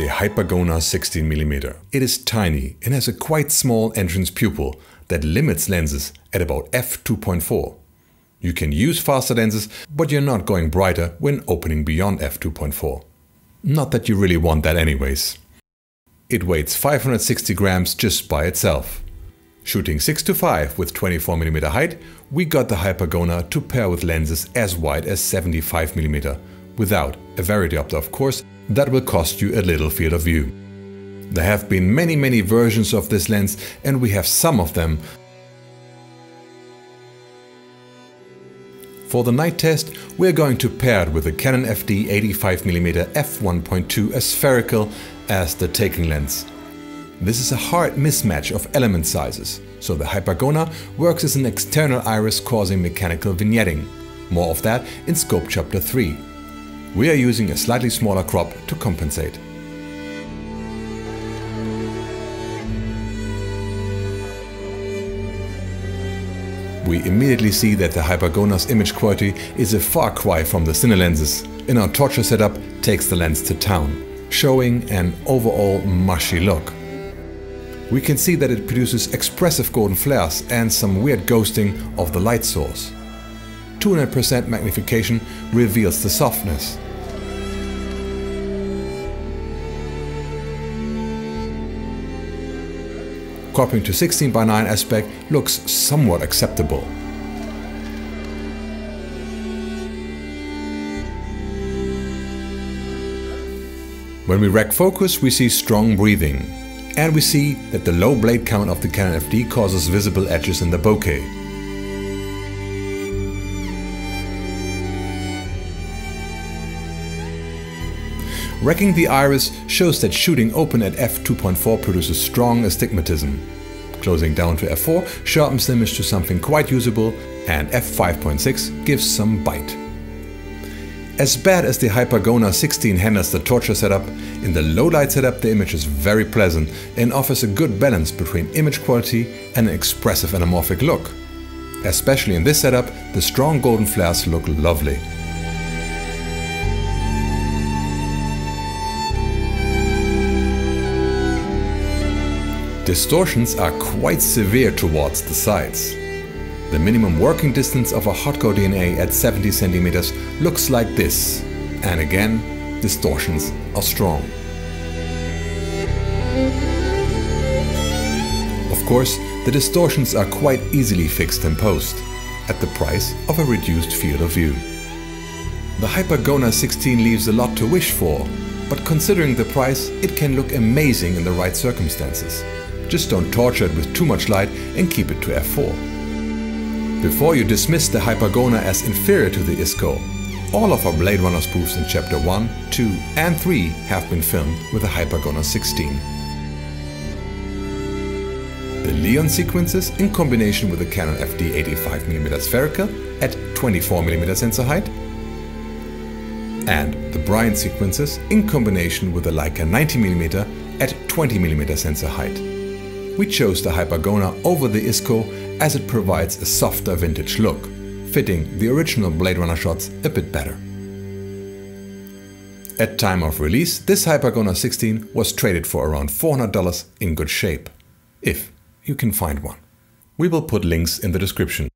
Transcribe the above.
Hypergonar 16mm. It is tiny and has a quite small entrance pupil that limits lenses at about f2.4. You can use faster lenses, but you're not going brighter when opening beyond f2.4. Not that you really want that anyways. It weighs 560 grams just by itself. Shooting 6:5 with 24mm height, we got the Hypergonar to pair with lenses as wide as 75mm, without a varidiopter of course. That will cost you a little field of view. There have been many versions of this lens, and we have some of them. For the night test, we're going to pair it with the Canon FD 85mm f1.2 as spherical as the taking lens. This is a hard mismatch of element sizes, so the Hypergonar works as an external iris causing mechanical vignetting. More of that in Scope Chapter 3. We are using a slightly smaller crop to compensate. We immediately see that the Hypergonar's image quality is a far cry from the cine lenses, and our torture setup takes the lens to town, showing an overall mushy look. We can see that it produces expressive golden flares and some weird ghosting of the light source. 200% magnification reveals the softness. Cropping to 16:9 aspect looks somewhat acceptable. When we rack focus, we see strong breathing. And we see that the low blade count of the Canon FD causes visible edges in the bokeh. Racking the iris shows that shooting open at f2.4 produces strong astigmatism. Closing down to f4 sharpens the image to something quite usable, and f5.6 gives some bite. As bad as the Hypergonar 16 handles the torture setup, in the low light setup the image is very pleasant and offers a good balance between image quality and an expressive anamorphic look. Especially in this setup, the strong golden flares look lovely. Distortions are quite severe towards the sides. The minimum working distance of a hotcore DNA at 70 cm looks like this, and again, distortions are strong. Of course, the distortions are quite easily fixed in post, at the price of a reduced field of view. The Hypergonar 16 leaves a lot to wish for, but considering the price, it can look amazing in the right circumstances. Just don't torture it with too much light and keep it to f4. Before you dismiss the Hypergonar as inferior to the S.T.O.P, all of our Blade Runner spoofs in Chapter 1, 2 and 3 have been filmed with the Hypergonar 16. The Leon sequences in combination with the Canon FD 85mm spherical at 24mm sensor height, and the Bryant sequences in combination with the Leica 90mm at 20mm sensor height. We chose the Hypergonar over the S.T.O.P as it provides a softer vintage look, fitting the original Blade Runner shots a bit better. At time of release, this Hypergonar 16 was traded for around $400 in good shape, if you can find one. We will put links in the description.